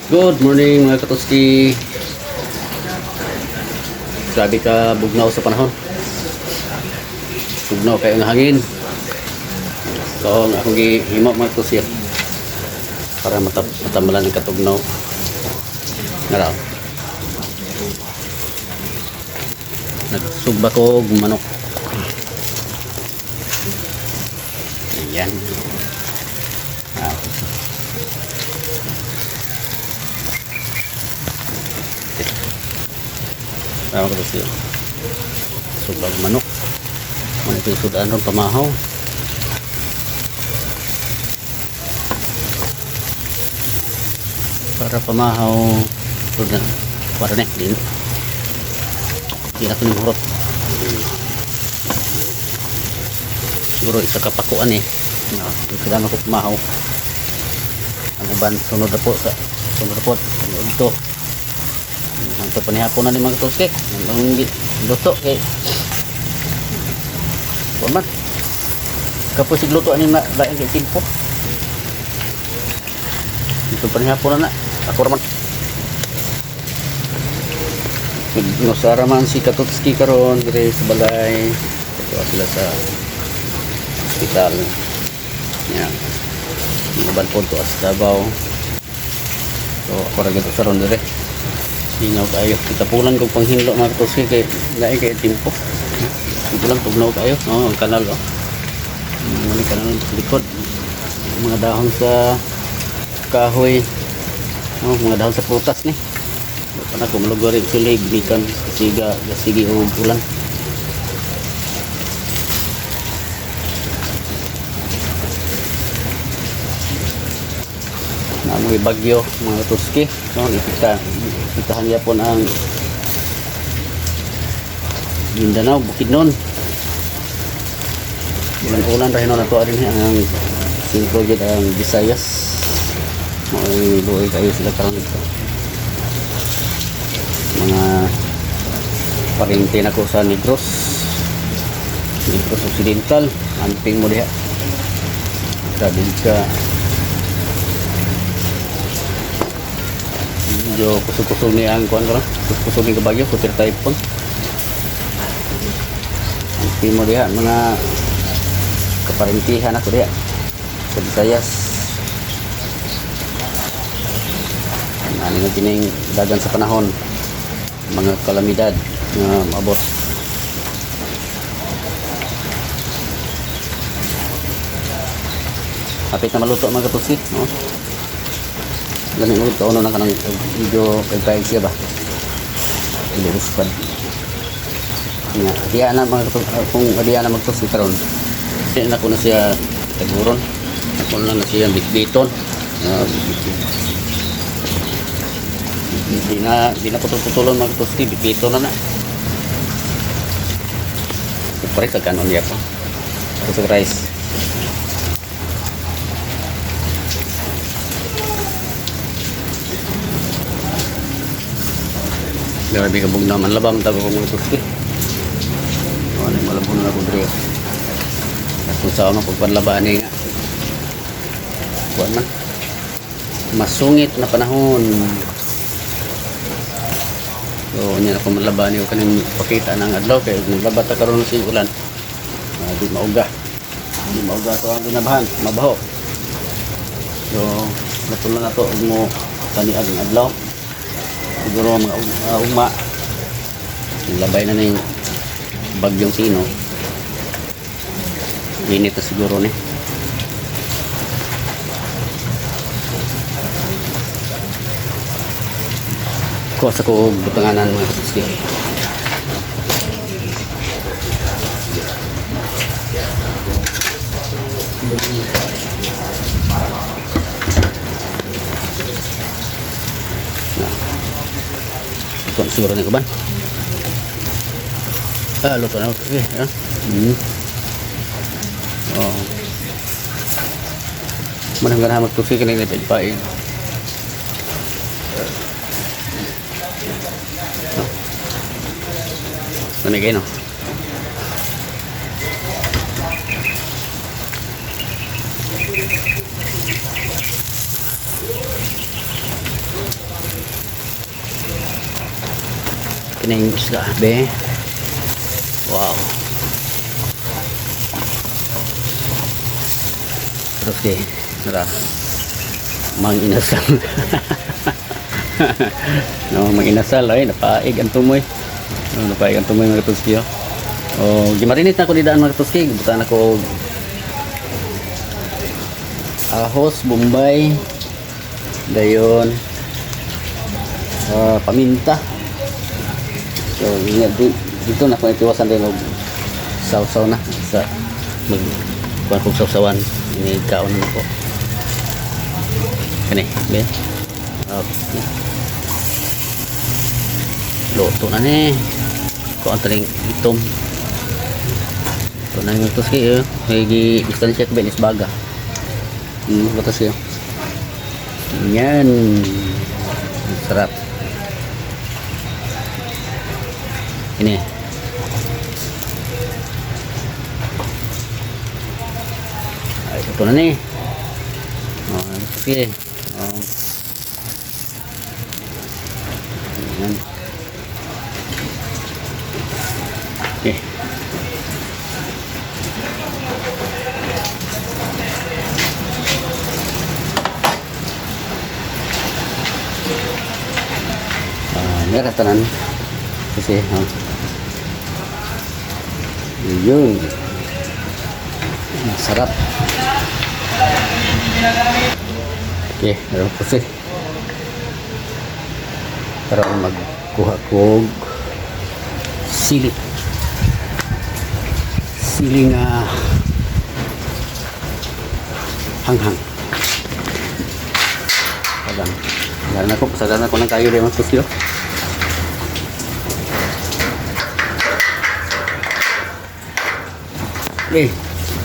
Good morning mga katoski. Grabe ka bugnaw sa panahon. Bugnaw kayo ng hangin. So akong gihimo mga katoski para matamalan ng katugnaw. Naraw. Nagsugba ko og manok. Ayan. Tama ko siya. Subag manok. Manok yung sudan ron pamahaw. Para pamahaw. Sudan. Para nih. Hindi na ito ng hurot. Siguro isa kapakuan eh. Ito lang ako pamahaw. Ang uban sunod na po sa sunod na po. Ito. Ang panihapon na ni mga toske ang luto kay kuman kapos sigluto ani lain kay timpo ito panihapon na ako raman nosara man si Katotski karon dire sa balay ito sila sa hospital yan maban po to sa Davao so ako ra gito sa ron dire singaw kayo kita pulan kung panghinlo mga katoski kay lain kay timpo ito lang tugnaw kayo ang kanal mali kanal likod mga dahon sa kahoy mga dahon sa prutas ni pana kung malugor silig bikan siga gasigi o ulan namoy bagyo mga katoski ipitahan niya po ang Mindanao, Bukidnon ulan-ulan rin na ito rin ang sinproject ang Visayas may luoy kayo sila karang ito mga parinti na ko sa Negros Occidental amping mo diha grabe ka medyo kusog-kusog ni ang kuhan ko lang kusog-kusog ni kabagyo kusir typhoon ang pimo diha mga kaparintihan ako diha sa Visayas ano nga kining dagan sa panahon mga kalamidad nga maabot hapit na maluto mga katusi no? Ganun ulit kauno na kanang video kay siya ba iluruspad nga diya na kung diya na magtos karon kasi na ko na siya taguron ako na siya bitbiton di na putol-putulon magtos bitbiton na pare sa kanon niya pa sa rice grabe ka bugnaw man labam tago ko mga tuski ano malabon na ko dre kung saan mo pagpanlabaan nga kuwan man masungit na panahon so niya na ko malabaan yung kaning pakita ng adlaw kaya naglabata karon sa ulan di mauga to ang ginabahan mabaho so natulan na to mo taniag ng adlaw siguro mga uma labay na yung bagyong Tino init na siguro ni kuha ko butanganan mga kasuski luto siguro na kaban luto na okay manang ganahan magtusi kanina pagpain nanigay no kining isda be. Wow. Terus ke nara manginasal. No, manginasal ay napaig ang tumoy. No, napaig ang tumoy mga katuski. Oh, gimarinit na ko di daan mga katuski. Butan ako ahos, bombay, dayon, paminta. So dito na ko itiwasan din og sausaw na sa kuan kog sausawan ini kaon na ko kani be. Okay, luto na ni ko ang taling itom ito na yung tos kayo may distansya ko benis baga batas kayo yan sarap. Ini ay ito na ni okay. Yan. Okay. Merah tanan kasi yun sarap. Okay, meron po siya para magkuha ko sili nga hanghang sagan ako ng kayo rin mga pusyo. Okay,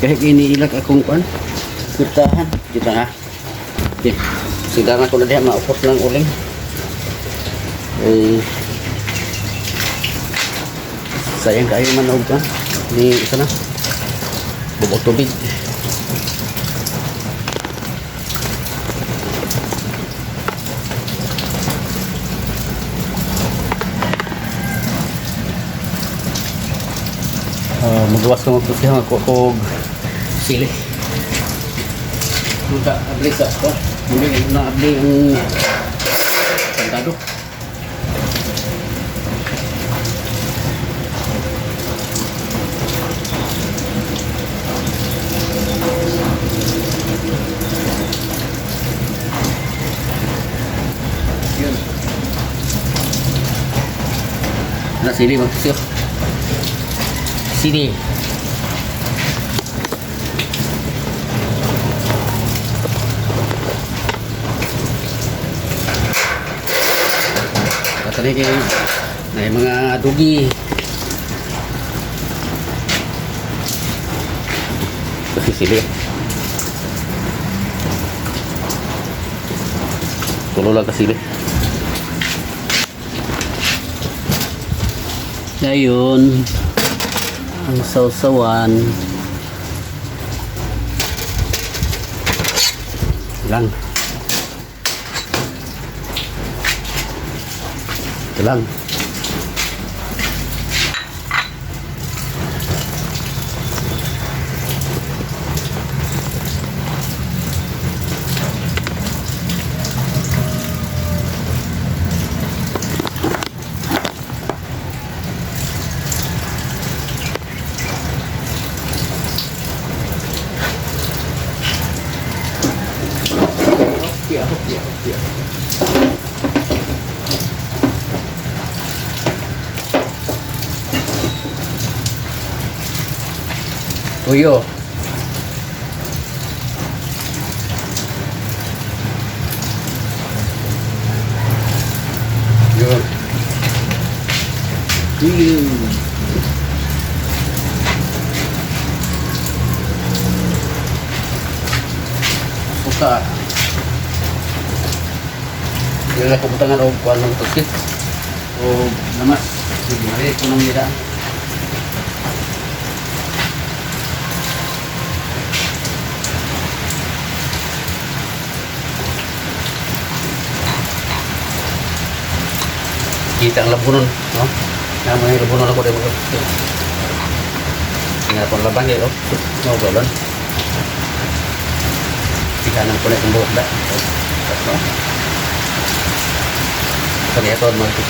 kahit iniilag akong kuan kirtahan kita ha. Okay, sigaran ko na diha maupos lang uling. Sayang kayo manood ka ni isa na bubog tubig. Magawas ko magpusya magkukog sili muda abli sa ko hindi na abli ang sandado. Yun na sili magpusya sini katanya kayak nah mga dugi kasi sili tulo lang kasili ayun ang sausawan lang ito lang tuyo yun suka Dila ko butangan o kuan ng tuskit o lamas. Sige, mali ko nang nila. Kita ang labunon, no? Kamu yang lupa nolak udah mau. Tinggal pon labang ya loh. Mau galon. Di kanan pun yang buat dah. Ternyata mau ikut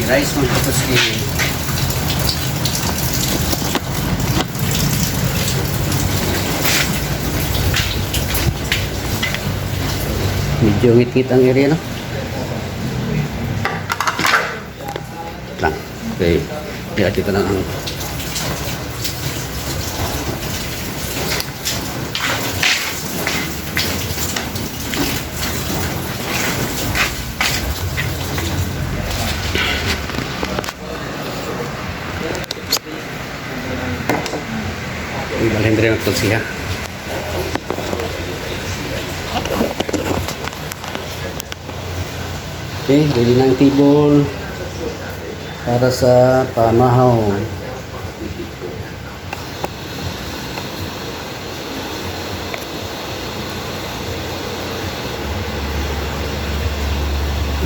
rice mga katuski. Medyo ngit-ngit ang area, no? Lang. Okay. Kaya kita lang ang ibalhin rin ang tulsiya. Okay, ready na ang table para sa pamahaw.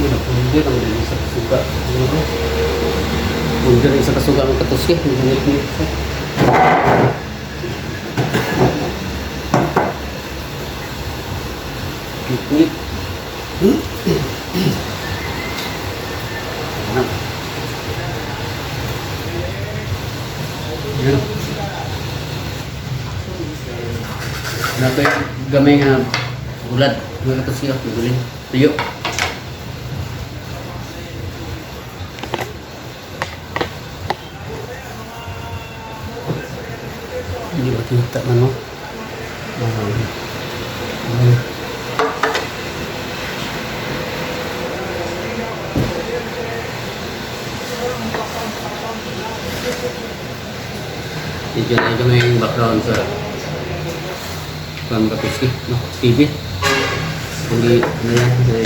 Pundir ang isa kasuga. Pundir ang isa kasuga ng katuski. Ngit. Nato yung gamay nga ulat mga katusiyo, nagulin tuyo. Hindi ba kita man mo? Medyo na ito yung background sa katuski, no? TV. Kundi na yan, ay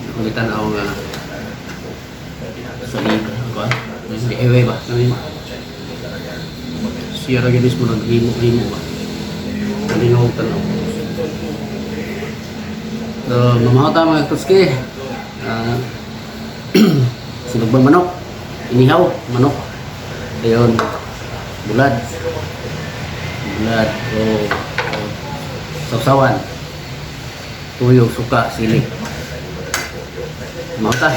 nakulitan ako nga sa liga. Hindi, ewe ba? Siya rin mismo naghimo-himo ba? Kalinawagan ako. So, mamahata mga katuski. Sinugbang manok. Inihaw, manok. Ayun. Bulad o sausawan, tuyo, suka, sili. Mau ta?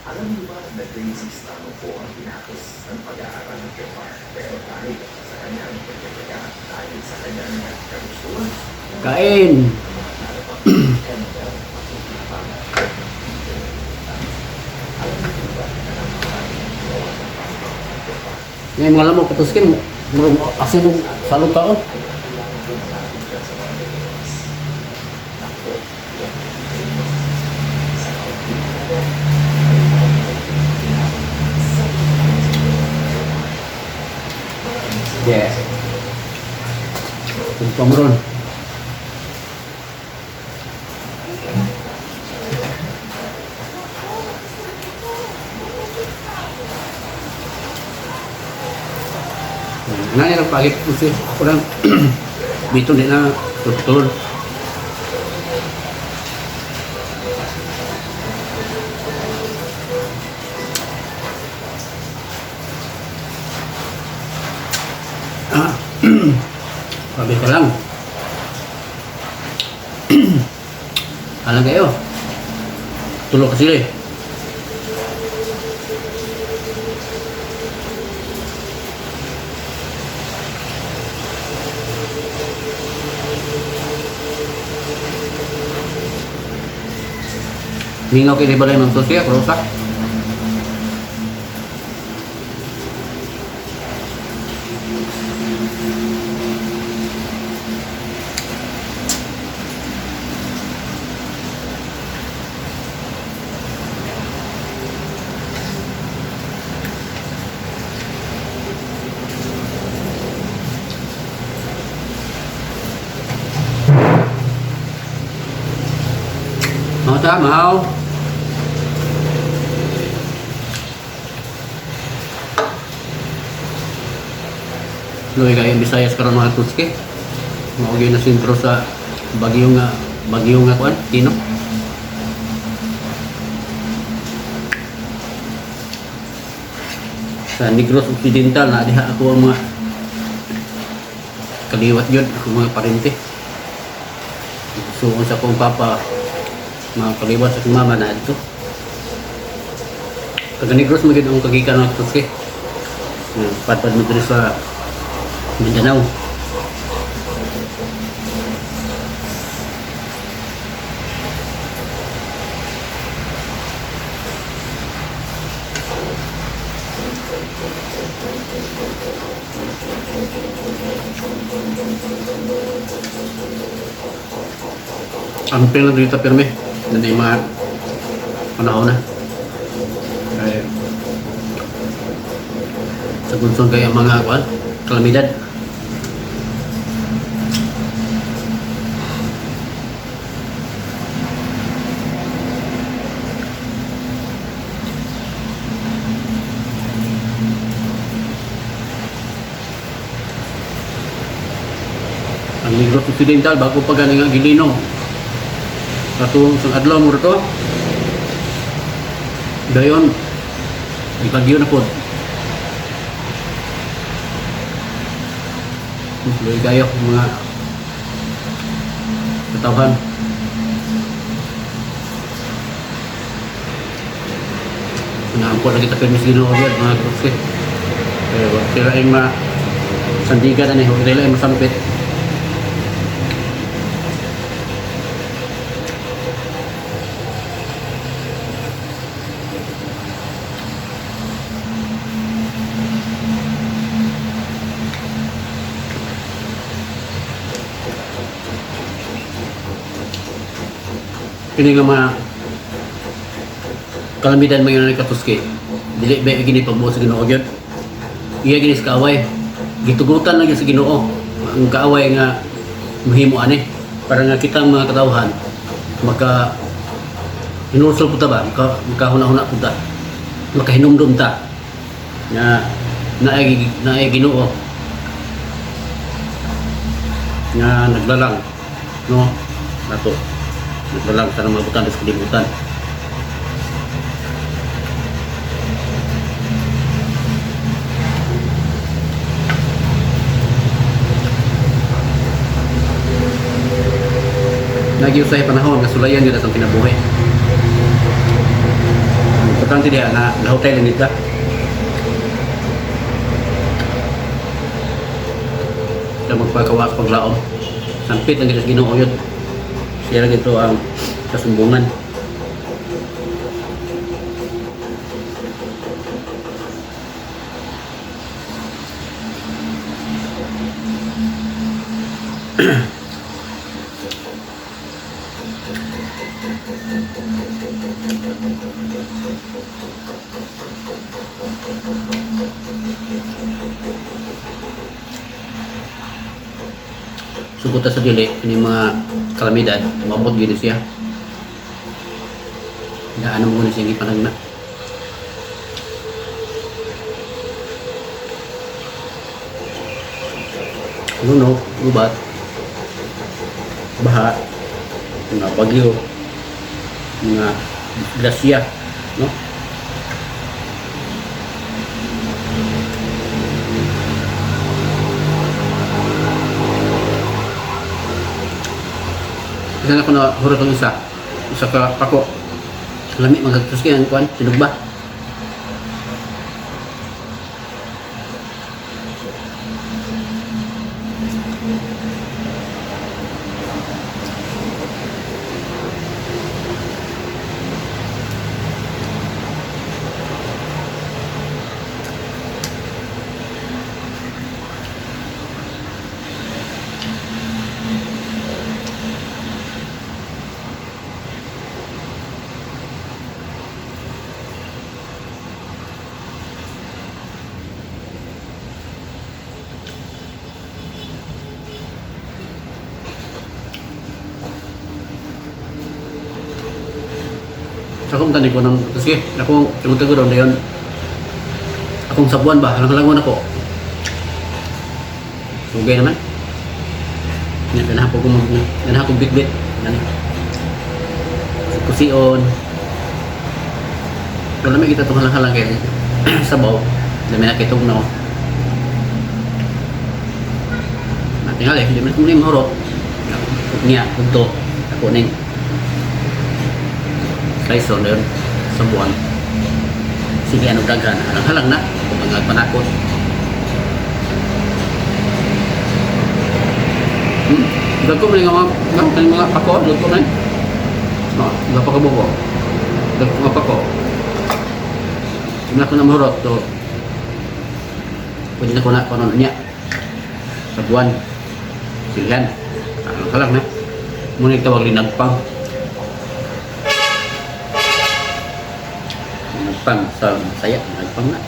Alam niyo ba na Daisy Stano po ang pinakos ng pag-aaral ng Kepar, pero dahil sa kanyang pagkakaga, dahil sa kanyang kagustuhan. Kain! Ngayon mga lamang patuskin, murong asin ng salong taon. Yes. Pamuron. pagi kasi kurang dito din na tutulun. Sabi ka lang. Alam kayo. Tulog ka sila eh. Mingaw kayo di balay ng tosya, krosak. Mau tak mau. Luwi kayo Bisayas karon mga tutski. Mao gyud na sentro sa bagyo nga kuan, Tino. Sa Negros Occidental na diha ako ang mga kaliwat yun, ako mga parente. So sa kong papa mga kaliwat sa kong mama na dito. Taga Negros magid ang kagikan ng tutski. Padpad mo dito sa Mindanao. Ang pila dito pirme na di mga panahon na. Ay, sa gunsong kaya mga kuan, kalamidad. Ang Negros Occidental bago pa ganing ang Gilino. Katong sang adlaw mo rito. Dayon ibagyo na pod. Luwi kayo mga katawhan. Naampo lagi ta permis Ginoo gyud mga kruske. Pero sila ay sandigan ani, sila ay masampit. Kini nga mga kalamidad mga yun katuski, dili ba gini pagbuo sa Ginoo gyud. Iya gini sa kaaway, gitugutan lang sa Ginoo ang kaaway nga mahimo ani para nga kitang mga katawhan maka hinulsol puta ba, makahuna-huna puta, makahinumdum ta nga naay Ginoo nga naglalang no nato. Naglalang sa mga butan sa kalibutan. Nagiusay panahon nga sulayan yun atong kinabuhi. Importante diha na lahutay lang nita. Sa magpagawas paglaom. Sampit ang Ginoo yun. Siya lang ito ang kasumbungan. Sukuta sa dili ini mga kalamidad, mabot gini siya. Daan mo na siya gipanagna. luno, ubat, baha, mga bagyo, mga grasya, no? Kasi ako na hurot ang isa ka pako. Lami magagtos kaya ang kuhan, sinugba. Akong tani ko ng sige, akong tago daw na yun. Akong sabuan ba, halang-halangon ako. Sugay naman. Ganahan ko bit-bit. Kusion. Wala may kita itong halang-halang kayo. Sabaw. Dami na kitong no. Natingal eh, hindi mo na yung mahurot. Niya, punto. Ako na yung slice on yun sa buwan. Sige, anong dagan? Halang-halang na. Kung mga panakot. Dagko mo yung mga pako. Dagko na yun. Napakabuko. Dagko mga pako. Kung na ko na mahurot, so pwede na ko na ano niya. Sa buwan. Sige, halang-halang na. Muna yung tawag linagpang. Nagpang sa saya, nagpang na.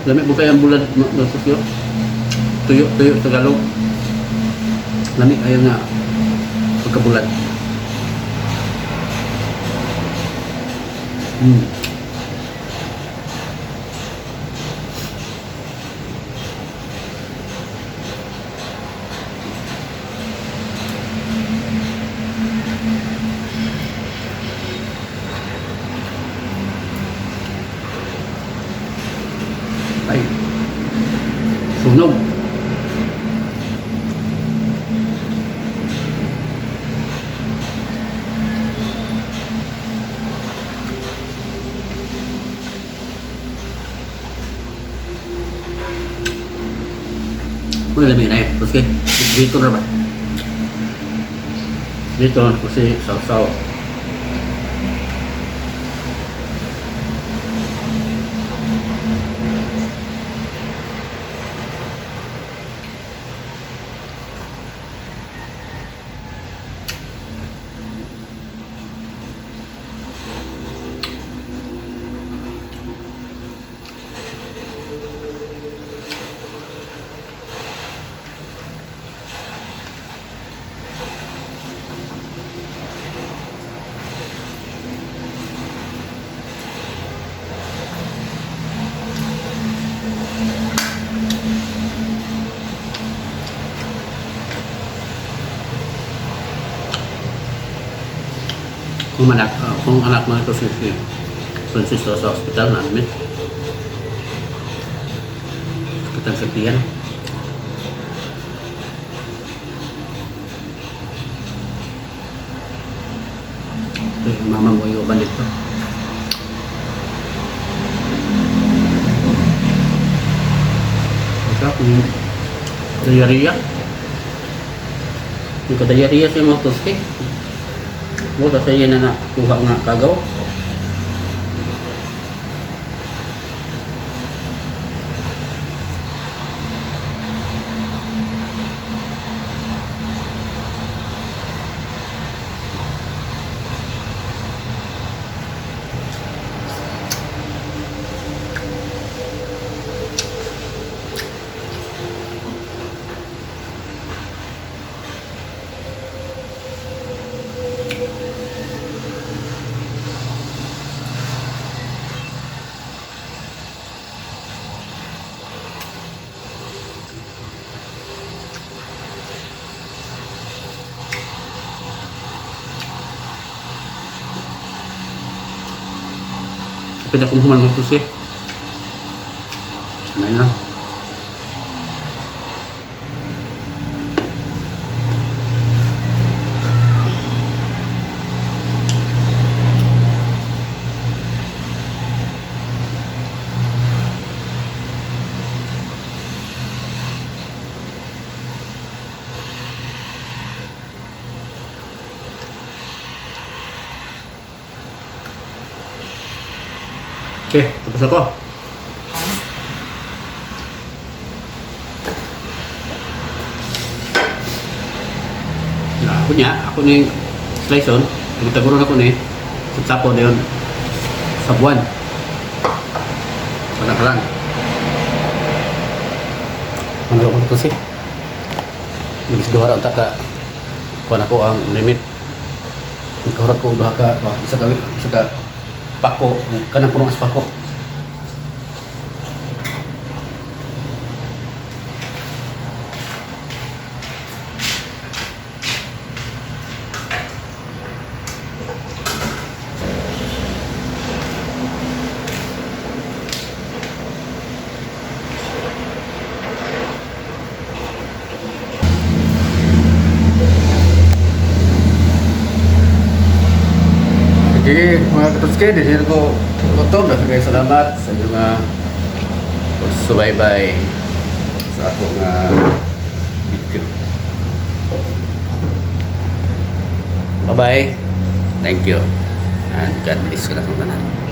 Lamig mo kaya ang bulan tuyo Tagalog. Lamig ayaw nga pagkabulan. Ay, sunog. Wala namin na eh. Kasi dito na ba? Dito kasi saw-saw. Kung anak mo ito si Francisco sa hospital namin. Hospital sa Tiyan. Mama mo yung balik pa. Ito kung diarrhea. Yung ka-diarrhea sa mga toski. Buta sa iya na nakuha nga kagaw. Pwede akong human mo tusi. Ngayon lang. Oke, tapos ako. Nah, ako nih slice on. Nagtaguron ako ni sa tapo na yun sa buwan. Panakalan. Ano ko kasi? Nagis duha ra ka kuan ako ang limit. Ikaw ko duha ka isa ka pako kanang purong as pako. Jadi mga katutske, di sini ko tutup. Daghang salamat sa inyong subaybay sa akong video. Bye-bye. Thank you. And God bless ka na sa tanan.